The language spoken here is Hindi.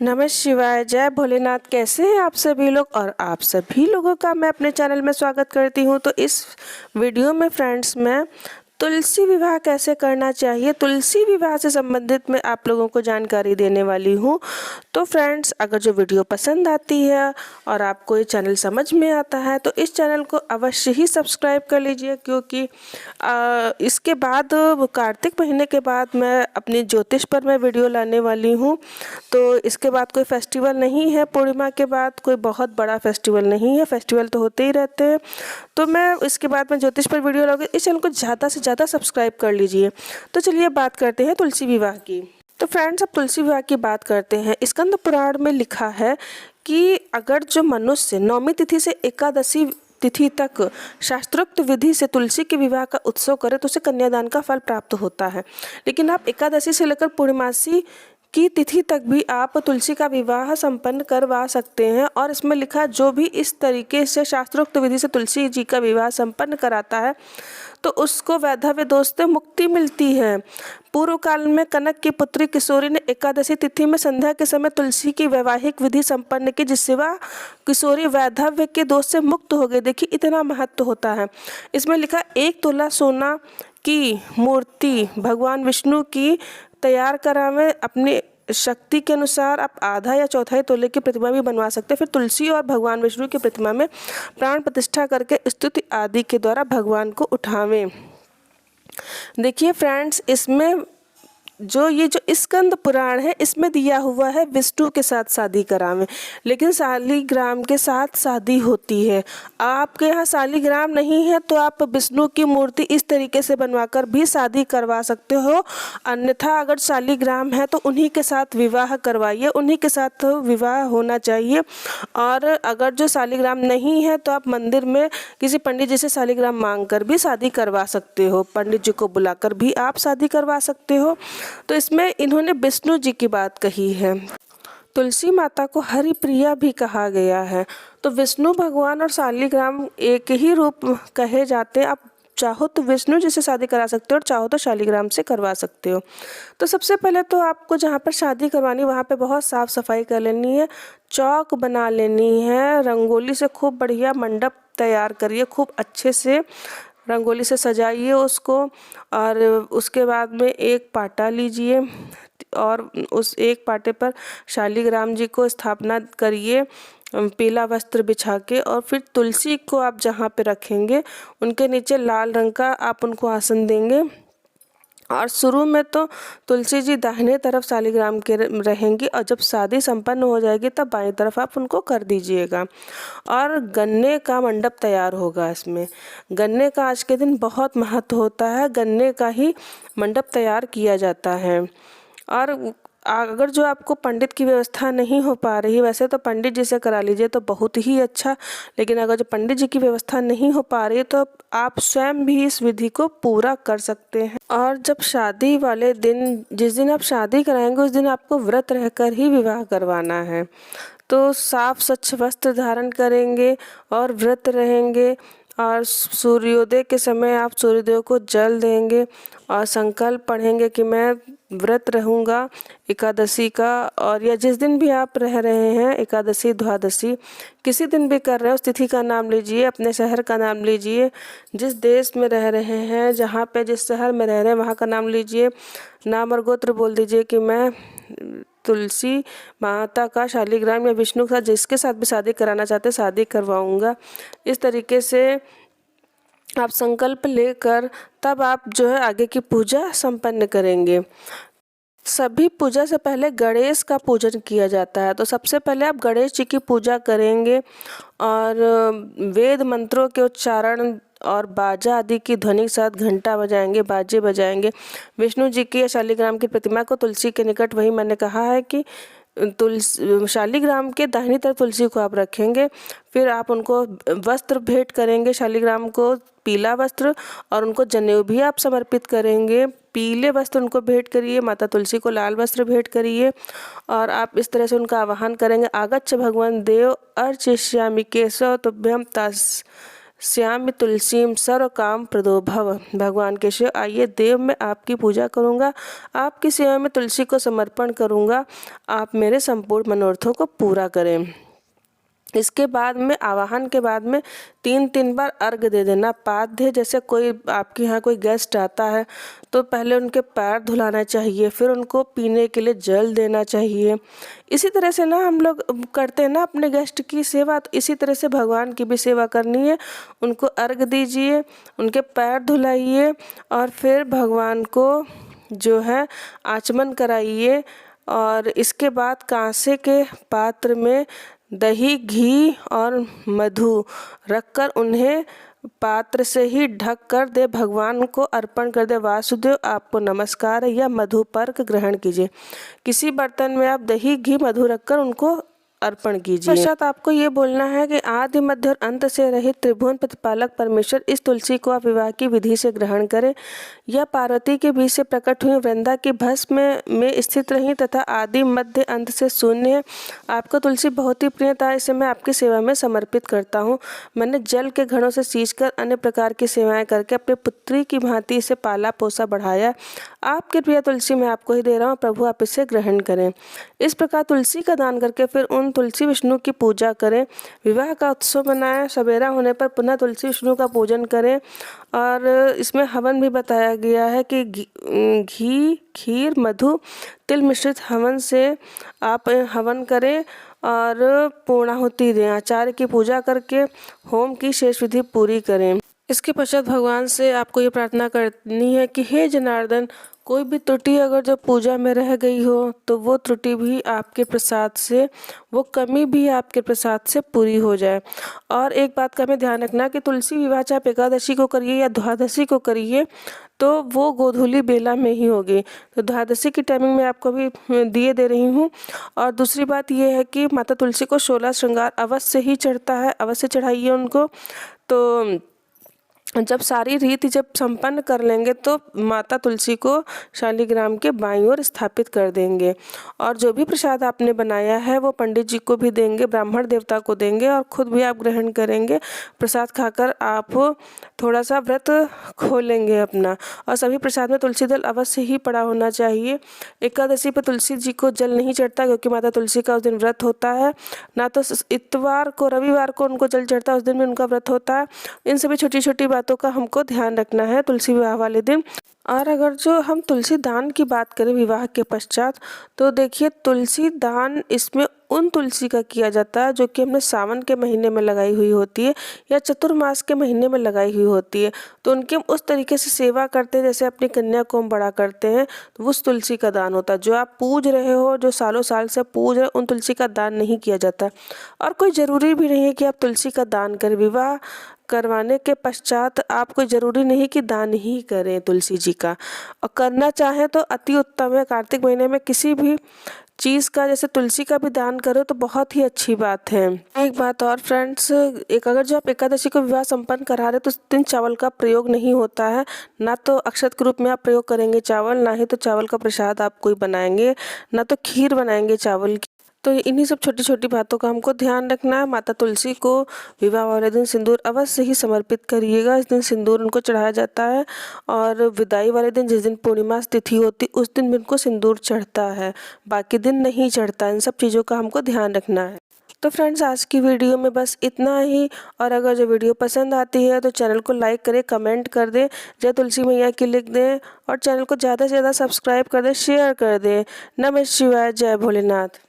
नमः शिवाय, जय भोलेनाथ। कैसे हैं आप सभी लोग? और आप सभी लोगों का मैं अपने चैनल में स्वागत करती हूं। तो इस वीडियो में फ्रेंड्स मैं तुलसी विवाह कैसे करना चाहिए, तुलसी विवाह से संबंधित मैं आप लोगों को जानकारी देने वाली हूं। तो फ्रेंड्स, अगर जो वीडियो पसंद आती है और आपको ये चैनल समझ में आता है तो इस चैनल को अवश्य ही सब्सक्राइब कर लीजिए, क्योंकि इसके बाद कार्तिक महीने के बाद मैं अपनी ज्योतिष पर मैं वीडियो लाने वाली हूँ। तो इसके बाद कोई फेस्टिवल नहीं है, पूर्णिमा के बाद कोई बहुत बड़ा फेस्टिवल नहीं है, फेस्टिवल तो होते ही रहते हैं। तो मैं इसके बाद मैं ज्योतिष पर वीडियो लाऊंगी। इस चैनल को ज़्यादा से ज़्यादा सब्सक्राइब कर लीजिए। तो चलिए बात करते हैं तुलसी विवाह की। तो फ्रेंड्स, अब तुलसी विवाह की बात करते हैं। स्कंद पुराण में लिखा है कि अगर जो मनुष्य नौमी तिथि से एकादशी तिथि तक शास्त्रोक्त विधि से तुलसी के विवाह का उत्सव करे तो उसे कन्यादान का फल प्राप्त होता है। लेकिन आप एकादशी से लेकर पूर्णिमासी की तिथि तक भी आप तुलसी का विवाह संपन्न करवा सकते हैं। और इसमें लिखा है, जो भी इस तरीके से शास्त्रोक्त विधि से तुलसी जी का विवाह संपन्न कराता है तो उसको वैधव्य दोष से मुक्ति मिलती है। पूर्व काल में कनक की पुत्री किशोरी ने एकादशी तिथि में संध्या के समय तुलसी की वैवाहिक विधि संपन्न की, जिससे वह किशोरी वैधव्य के दोष से मुक्त हो गई। देखिए इतना महत्व होता है। इसमें लिखा 1 तोला सोना की मूर्ति भगवान विष्णु की तैयार करावें। अपनी शक्ति के अनुसार आप आधा या चौथाई तोले की प्रतिमा भी बनवा सकते हैं। फिर तुलसी और भगवान विष्णु की प्रतिमा में प्राण प्रतिष्ठा करके स्तुति आदि के द्वारा भगवान को उठावें। देखिए फ्रेंड्स, इसमें जो स्कंद पुराण है इसमें दिया हुआ है विष्णु के साथ शादी करावें, लेकिन शालिग्राम के साथ शादी होती है। आपके यहाँ शालिग्राम नहीं है तो आप विष्णु की मूर्ति इस तरीके से बनवाकर भी शादी करवा सकते हो। अन्यथा अगर शालिग्राम है तो उन्हीं के साथ विवाह करवाइए, उन्हीं के साथ विवाह होना चाहिए। और अगर जो शालिग्राम नहीं है तो आप मंदिर में किसी पंडित जी से शालिग्राम मांग कर भी शादी करवा सकते हो, पंडित जी को बुलाकर भी आप शादी करवा सकते हो। तो इसमें इन्होंने विष्णु जी की बात कही है। तुलसी माता को हरिप्रिया भी कहा गया है। तो विष्णु भगवान और शालिग्राम एक ही रूप कहे जाते हैं। आप चाहो तो विष्णु जी से शादी करा सकते हो और चाहो तो शालिग्राम से करवा सकते हो। तो सबसे पहले तो आपको जहाँ पर शादी करवानी वहाँ पे बहुत साफ सफाई कर लेनी है, चौक बना लेनी है, रंगोली से खूब बढ़िया मंडप तैयार करिए, खूब अच्छे से रंगोली से सजाइए उसको। और उसके बाद में एक पाटा लीजिए और उस एक पाटे पर शालिग्राम जी को स्थापना करिए पीला वस्त्र बिछा के। और फिर तुलसी को आप जहाँ पे रखेंगे उनके नीचे लाल रंग का आप उनको आसन देंगे। और शुरू में तो तुलसी जी दाहिने तरफ शालिग्राम के रहेंगी और जब शादी संपन्न हो जाएगी तब बाईं तरफ आप उनको कर दीजिएगा। और गन्ने का मंडप तैयार होगा। इसमें गन्ने का आज के दिन बहुत महत्व होता है, गन्ने का ही मंडप तैयार किया जाता है। और अगर जो आपको पंडित की व्यवस्था नहीं हो पा रही, वैसे तो पंडित जी से करा लीजिए तो बहुत ही अच्छा, लेकिन अगर जो पंडित जी की व्यवस्था नहीं हो पा रही है तो आप स्वयं भी इस विधि को पूरा कर सकते हैं। और जब शादी वाले दिन, जिस दिन आप शादी कराएंगे उस दिन आपको व्रत रहकर ही विवाह करवाना है। तो साफ स्वच्छ वस्त्र धारण करेंगे और व्रत रहेंगे। और सूर्योदय के समय आप सूर्यदेव को जल देंगे और संकल्प पढ़ेंगे कि मैं व्रत रहूँगा एकादशी का। और या जिस दिन भी आप रह रहे हैं, एकादशी द्वादशी किसी दिन भी कर रहे हैं, उस तिथि का नाम लीजिए, अपने शहर का नाम लीजिए, जिस देश में रह रहे हैं, जहाँ पे जिस शहर में रह रहे हैं वहाँ का नाम लीजिए, नाम और गोत्र बोल दीजिए कि मैं तुलसी माता का शालिग्राम या विष्णु के साथ जिसके साथ भी शादी कराना चाहते शादी करवाऊंगा। इस तरीके से आप संकल्प लेकर तब आप जो है आगे की पूजा संपन्न करेंगे। सभी पूजा से पहले गणेश का पूजन किया जाता है। तो सबसे पहले आप गणेश जी की पूजा करेंगे और वेद मंत्रों के उच्चारण और बाजा आदि की ध्वनि के साथ घंटा बजाएंगे, बाजे बजाएंगे। विष्णु जी की या शालिग्राम की प्रतिमा को तुलसी के निकट, वही मैंने कहा है कि तुलसी शालिग्राम के दाहिनी तरफ तुलसी को आप रखेंगे। फिर आप उनको वस्त्र भेंट करेंगे, शालिग्राम को पीला वस्त्र, और उनको जनेऊ भी आप समर्पित करेंगे। पीले वस्त्र उनको भेंट करिए, माता तुलसी को लाल वस्त्र भेंट करिए। और आप इस तरह से उनका आवाहन करेंगे, आगच्छ भगवान देव अर्चिष्यामि केशव तुभ्यं श्याम तुलसीम सर्व काम प्रदो भव। भगवान के शिव, आइए देव मैं आपकी पूजा करूँगा, आपकी सेवा में तुलसी को समर्पण करूँगा, आप मेरे संपूर्ण मनोरथों को पूरा करें। इसके बाद में आवाहन के बाद में 3 बार अर्घ दे देना। पाद्य, जैसे कोई आपके यहाँ कोई गेस्ट आता है तो पहले उनके पैर धुलाना चाहिए, फिर उनको पीने के लिए जल देना चाहिए। इसी तरह से ना हम लोग करते हैं ना अपने गेस्ट की सेवा, तो इसी तरह से भगवान की भी सेवा करनी है। उनको अर्घ दीजिए, उनके पैर धुलाइए और फिर भगवान को जो है आचमन कराइए। और इसके बाद कांसे के पात्र में दही, घी और मधु रखकर उन्हें पात्र से ही ढक कर दे, भगवान को अर्पण कर दे। वासुदेव आपको नमस्कार है, या मधुपर्क ग्रहण कीजिए। किसी बर्तन में आप दही, घी, मधु रखकर उनको अर्पण कीजिए। पश्चात आपको ये बोलना है कि आदि, मध्य और अंत से रहित त्रिभुवन प्रतिपालक परमेश्वर, इस तुलसी को आप विवाह की विधि से ग्रहण करें। यह पार्वती के बीच से प्रकट हुई वृंदा की भस्म में स्थित रही तथा आदि, मध्य, अंत से शून्य है। आपको तुलसी बहुत ही प्रिय था, इसे मैं आपकी सेवा में समर्पित करता हूँ। मैंने जल के घड़ों से सींचकर अन्य प्रकार की सेवाएं करके अपनी पुत्री की भांति इसे पाला पोसा बढ़ाया। आपकी प्रिय तुलसी मैं आपको ही दे रहा हूँ, प्रभु आप इसे ग्रहण करें। इस प्रकार तुलसी का दान करके फिर उन तुलसी विष्णु की पूजा करें। विवाह का उत्सव मनाएं। सवेरा होने पर पुनः तुलसी विष्णु का पूजन करें। और इसमें हवन भी बताया गया है कि घी, खीर, मधु, तिल मिश्रित हवन से आप हवन करें और पूर्णाहुति दें। आचार्य की पूजा करके होम की शेष विधि पूरी करें। इसके पश्चात भगवान से आपको ये प्रार्थना करनी है कि हे जनार्दन, कोई भी त्रुटि अगर जो पूजा में रह गई हो तो वो त्रुटि भी आपके प्रसाद से, वो कमी भी आपके प्रसाद से पूरी हो जाए। और एक बात का हमें ध्यान रखना कि तुलसी विवाह चाहे आप एकादशी को करिए या द्वादशी को करिए तो वो गोधूली बेला में ही होगी। तो द्वादशी की टाइमिंग में आपको भी दिए दे रही हूँ। और दूसरी बात ये है कि माता तुलसी को 16 श्रृंगार अवश्य ही चढ़ता है, अवश्य चढ़ाइए उनको। तो जब सारी रीति जब संपन्न कर लेंगे तो माता तुलसी को शालिग्राम के बाईं ओर स्थापित कर देंगे। और जो भी प्रसाद आपने बनाया है वो पंडित जी को भी देंगे, ब्राह्मण देवता को देंगे और खुद भी आप ग्रहण करेंगे। प्रसाद खाकर आप थोड़ा सा व्रत खोलेंगे अपना। और सभी प्रसाद में तुलसी दल अवश्य ही पड़ा होना चाहिए। एकादशी पर तुलसी जी को जल नहीं चढ़ता क्योंकि माता तुलसी का उस दिन व्रत होता है। ना तो इतवार को, रविवार को उनको जल चढ़ता है, उस दिन भी उनका व्रत होता है। इन सभी छोटी छोटी बातों का हमको ध्यान रखना है तुलसी विवाह वाले दिन। और अगर जो हम तुलसी दान की बात करें विवाह के पश्चात, तो देखिए तुलसी दान इसमें उन तुलसी का किया जाता है जो कि हमने सावन के महीने में लगाई हुई होती है या चतुर्मास के महीने में लगाई हुई होती है। तो उनकी हम उस तरीके से सेवा करते हैं जैसे अपनी कन्या को हम बड़ा करते हैं, तो उस तुलसी का दान होता है। जो आप पूज रहे हो, जो सालों साल से पूज रहे, उन तुलसी का दान नहीं किया जाता। और कोई ज़रूरी भी नहीं है कि आप तुलसी का दान करें। विवाह करवाने के पश्चात आप कोई ज़रूरी नहीं कि दान ही करें तुलसी जी का, और करना चाहें तो अति उत्तम है। कार्तिक महीने में किसी भी चीज़ का जैसे तुलसी का भी दान करो तो बहुत ही अच्छी बात है। एक बात और फ्रेंड्स, अगर जो आप एकादशी को विवाह संपन्न करा रहे तो उस दिन चावल का प्रयोग नहीं होता है। ना तो अक्षत के रूप में आप प्रयोग करेंगे चावल, ना ही तो चावल का प्रसाद आप कोई बनाएंगे, ना तो खीर बनाएंगे चावल की। तो इन्हीं सब छोटी छोटी बातों का हमको ध्यान रखना है। माता तुलसी को विवाह वाले दिन सिंदूर अवश्य ही समर्पित करिएगा। इस दिन सिंदूर उनको चढ़ाया जाता है। और विदाई वाले दिन, जिस दिन पूर्णिमा तिथि होती, उस दिन भी उनको सिंदूर चढ़ता है, बाकी दिन नहीं चढ़ता। इन सब चीज़ों का हमको ध्यान रखना है। तो फ्रेंड्स, आज की वीडियो में बस इतना ही। और अगर जो वीडियो पसंद आती है तो चैनल को लाइक करें, कमेंट कर दें, जय तुलसी मैया की लिख दें और चैनल को ज़्यादा से ज़्यादा सब्सक्राइब कर दें, शेयर कर दें। नमः शिवाय, जय भोलेनाथ।